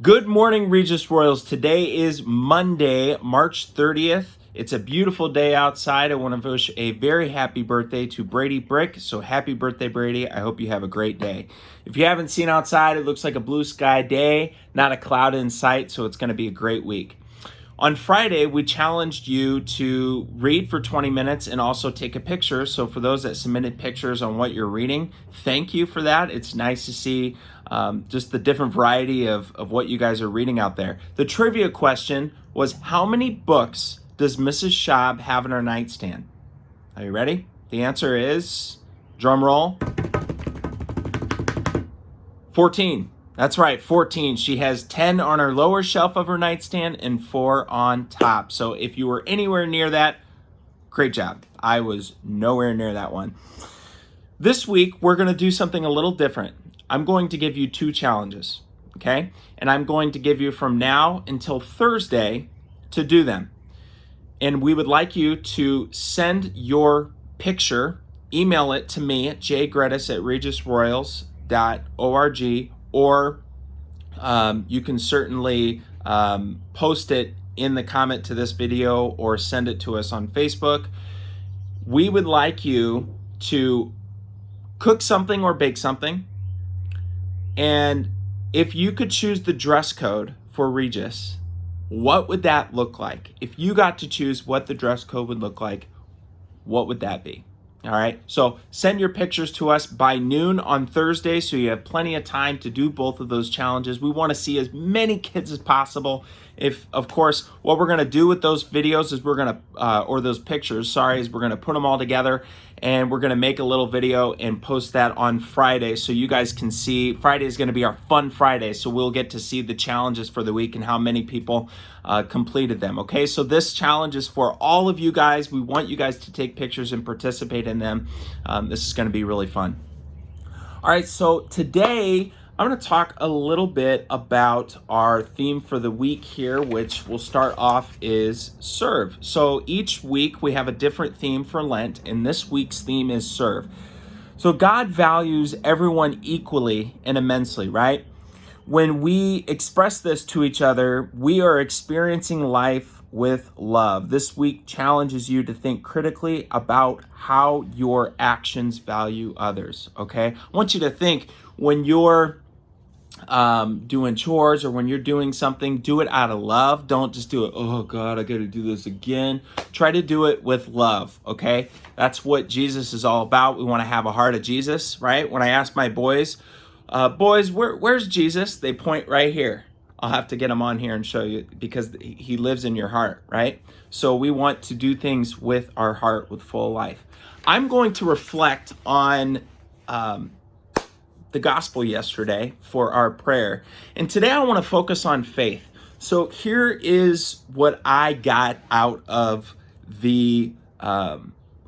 Good morning, Regis Royals. Today is Monday, March 30th. It's a beautiful day outside. I want to wish a very happy birthday to Brady Brick. So happy birthday, Brady. I hope you have a great day. If you haven't seen outside, it looks like a blue sky day, not a cloud in sight, so it's going to be a great week. On Friday, we challenged you to read for 20 minutes and also take a picture. So for those that submitted pictures on what you're reading, thank you for that. It's nice to see just the different variety of what you guys are reading out there. The trivia question was, how many books does Mrs. Schaub have in her nightstand? Are you ready? The answer is, drum roll, 14. That's right, 14. She has 10 on her lower shelf of her nightstand and 4 on top. So if you were anywhere near that, great job. I was nowhere near that one. This week, we're going to do something a little different. I'm going to give you 2 challenges, okay? And I'm going to give you from now until Thursday to do them. And we would like you to send your picture, email it to me at jgredis@regisroyals.org, or you can certainly post it in the comment to this video or send it to us on Facebook. We would like you to cook something or bake something. And if you could choose the dress code for Regis, what would that look like? If you got to choose what the dress code would look like, what would that be? All right, so send your pictures to us by noon on Thursday so you have plenty of time to do both of those challenges. We want to see as many kids as possible. If, of course, what we're going to do with those videos is we're going to, or those pictures, sorry, is we're going to put them all together and we're going to make a little video and post that on Friday so you guys can see. Friday is going to be our fun Friday, so we'll get to see the challenges for the week and how many people completed them, okay? So this challenge is for all of you guys. We want you guys to take pictures and participate in them. This is going to be really fun. All right, so today I'm going to talk a little bit about our theme for the week here, which we'll start off is serve. So each week we have a different theme for Lent, and this week's theme is serve. So God values everyone equally and immensely, right? When we express this to each other, we are experiencing life with love. This week challenges you to think critically about how your actions value others, okay? I want you to think when you're doing chores or when you're doing something, do it out of love. Don't just do it, oh God, I got to do this again. Try to do it with love, okay? That's what Jesus is all about. We want to have a heart of Jesus, right? When I ask my boys, where's Jesus? They point right here. I'll have to get him on here and show you because he lives in your heart, right? So we want to do things with our heart, with full life. I'm going to reflect on the gospel yesterday for our prayer. And today I want to focus on faith. So here is what I got out of the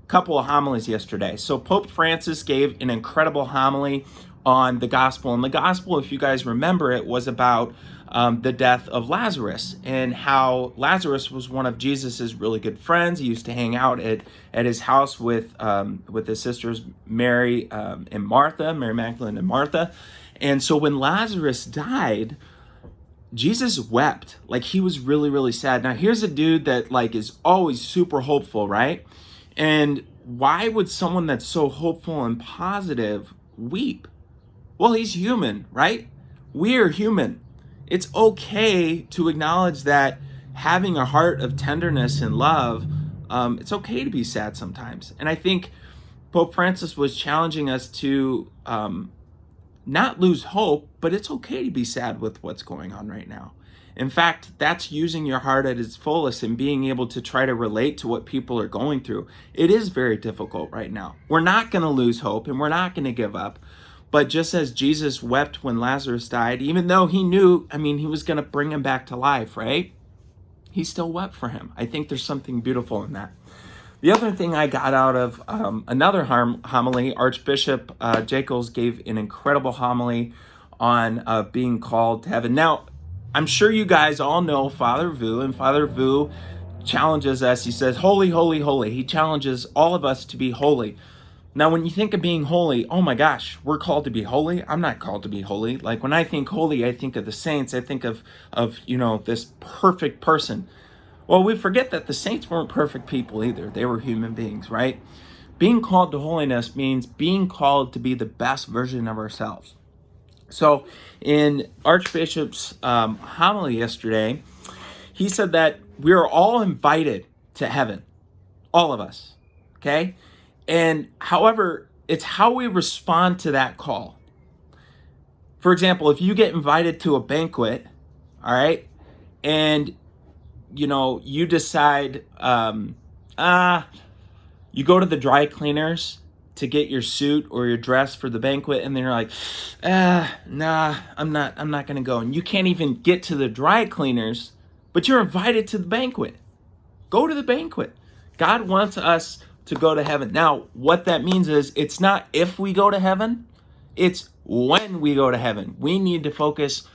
couple of homilies yesterday. So Pope Francis gave an incredible homily on the gospel. And the gospel, if you guys remember it, was about the death of Lazarus and how Lazarus was one of Jesus's really good friends. He used to hang out at his house with his sisters Mary and Martha, Mary Magdalene and Martha. And so when Lazarus died, Jesus wept. Like, he was really, really sad. Now here's a dude that like is always super hopeful, right? And why would someone that's so hopeful and positive weep? Well, he's human, right? We are human. It's okay to acknowledge that having a heart of tenderness and love, it's okay to be sad sometimes. And I think Pope Francis was challenging us to not lose hope, but it's okay to be sad with what's going on right now. In fact, that's using your heart at its fullest and being able to try to relate to what people are going through. It is very difficult right now. We're not going to lose hope and we're not going to give up. But just as Jesus wept when Lazarus died, even though he knew, he was going to bring him back to life, right? He still wept for him. I think there's something beautiful in that. The other thing I got out of another homily, Archbishop Jacobs gave an incredible homily on being called to heaven. Now, I'm sure you guys all know Father Vu, and Father Vu challenges us. He says, holy, holy, holy. He challenges all of us to be holy. Now, when you think of being holy, oh my gosh, we're called to be holy. I'm not called to be holy. Like when I think holy, I think of the saints. I think of this perfect person. Well, we forget that the saints weren't perfect people either. They were human beings, right? Being called to holiness means being called to be the best version of ourselves. So in Archbishop's homily yesterday, he said that we are all invited to heaven, all of us, okay? And however, it's how we respond to that call. For example, if you get invited to a banquet, all right, and you decide, you go to the dry cleaners to get your suit or your dress for the banquet, and then you're like, nah, I'm not gonna go. And you can't even get to the dry cleaners, but you're invited to the banquet. Go to the banquet. God wants us to go to heaven. Now, what that means is it's not if we go to heaven, it's when we go to heaven. We need to focus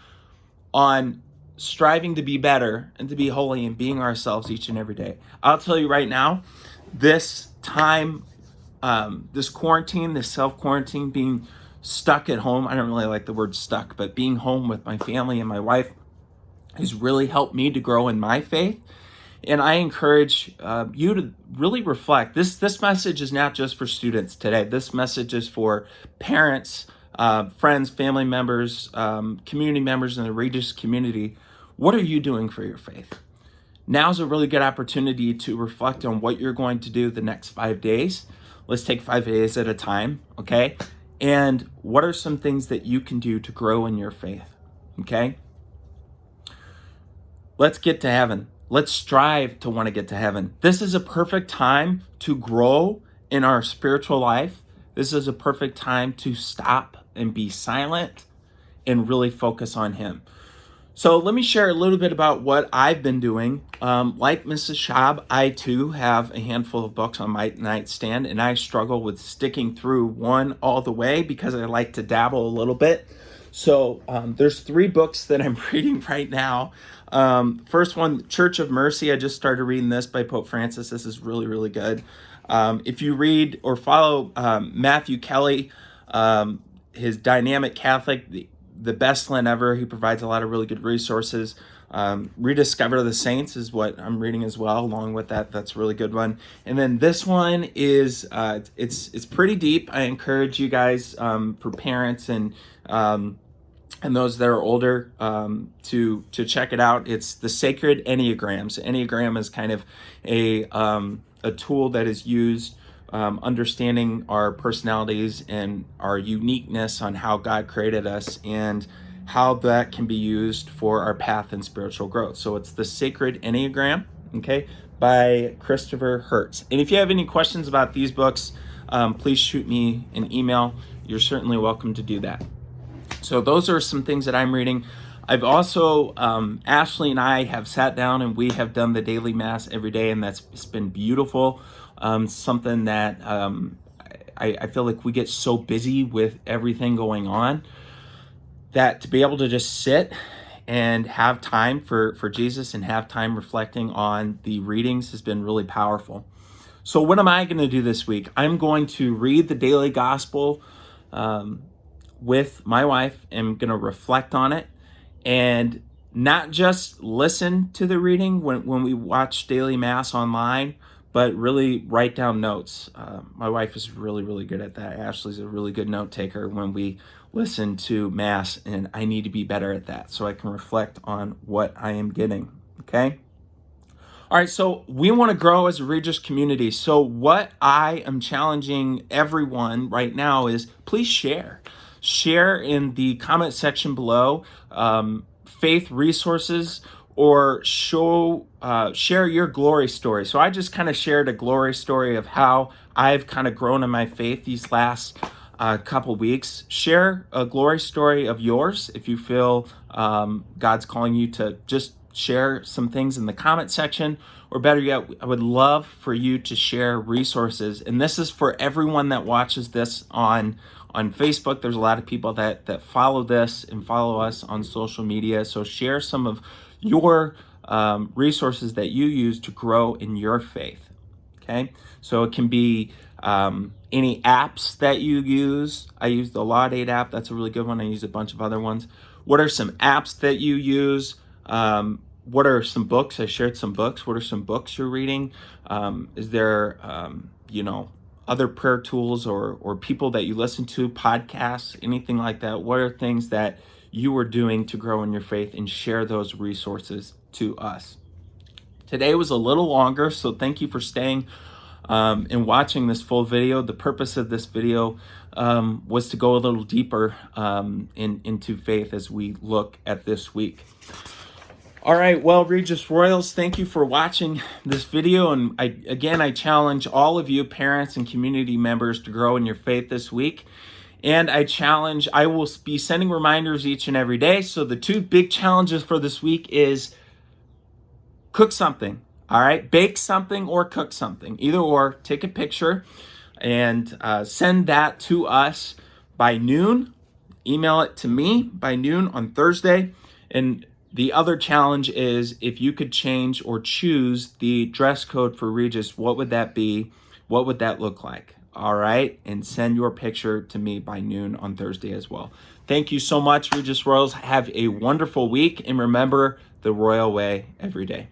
on striving to be better and to be holy and being ourselves each and every day. I'll tell you right now, this time, this quarantine, this self-quarantine, being stuck at home, I don't really like the word stuck, but being home with my family and my wife has really helped me to grow in my faith. And I encourage you to really reflect. This message is not just for students today. This message is for parents, friends, family members, community members in the Regis community. What are you doing for your faith? Now's a really good opportunity to reflect on what you're going to do the next 5 days. Let's take 5 days at a time, okay? And what are some things that you can do to grow in your faith, okay? Let's get to heaven. Let's strive to want to get to heaven. This is a perfect time to grow in our spiritual life. This is a perfect time to stop and be silent and really focus on Him. So let me share a little bit about what I've been doing. Like Mrs. Schaub, I too have a handful of books on my nightstand, and I struggle with sticking through one all the way because I like to dabble a little bit. So there's 3 books that I'm reading right now. First one, Church of Mercy. I just started reading this by Pope Francis. This is really, really good. If you read or follow Matthew Kelly, his Dynamic Catholic, the best Lent ever. He provides a lot of really good resources. Rediscover the Saints is what I'm reading as well. Along with that, that's a really good one. And then this one is it's pretty deep. I encourage you guys, for parents and those that are older, to check it out. It's the Sacred Enneagram. So Enneagram is kind of a tool that is used understanding our personalities and our uniqueness on how God created us and how that can be used for our path and spiritual growth. So it's the Sacred Enneagram, okay, by Christopher Hertz. And if you have any questions about these books, please shoot me an email. You're certainly welcome to do that. So those are some things that I'm reading. I've also, Ashley and I have sat down and we have done the daily Mass every day, and it's been beautiful. Something that I feel like we get so busy with everything going on that to be able to just sit and have time for Jesus and have time reflecting on the readings has been really powerful. So what am I going to do this week? I'm going to read the daily gospel with my wife. I'm going to reflect on it and not just listen to the reading when we watch daily Mass online, but really write down notes. My wife is really, really good at that. Ashley's a really good note taker when we listen to Mass, and I need to be better at that so I can reflect on what I am getting, okay? All right, so we want to grow as a Regis community. So what I am challenging everyone right now is please share. Share in the comment section below faith resources, or share your glory story. So I just kind of shared a glory story of how I've kind of grown in my faith these last couple weeks. Share a glory story of yours if you feel God's calling you to just share some things in the comment section, or better yet, I would love for you to share resources. And this is for everyone that watches this on Facebook. There's a lot of people that follow this and follow us on social media. So share some of your resources that you use to grow in your faith, okay? So it can be any apps that you use. I use the Laudate app. That's a really good one. I use a bunch of other ones. What are some apps that you use? What are some books? I shared some books. What are some books you're reading? Is there, other prayer tools or people that you listen to, podcasts, anything like that? What are things that you are doing to grow in your faith, and share those resources to us? Today was a little longer, so thank you for staying and watching this full video. The purpose of this video was to go a little deeper into faith as we look at this week. All right, well, Regis Royals, thank you for watching this video. And I challenge all of you parents and community members to grow in your faith this week. And I will be sending reminders each and every day. So the two big challenges for this week is cook something, all right? Bake something or cook something. Either or, take a picture and send that to us by noon. Email it to me by noon on Thursday. And the other challenge is if you could change or choose the dress code for Regis, what would that be? What would that look like? All right. And send your picture to me by noon on Thursday as well. Thank you so much, Regis Royals. Have a wonderful week. And remember the Royal Way every day.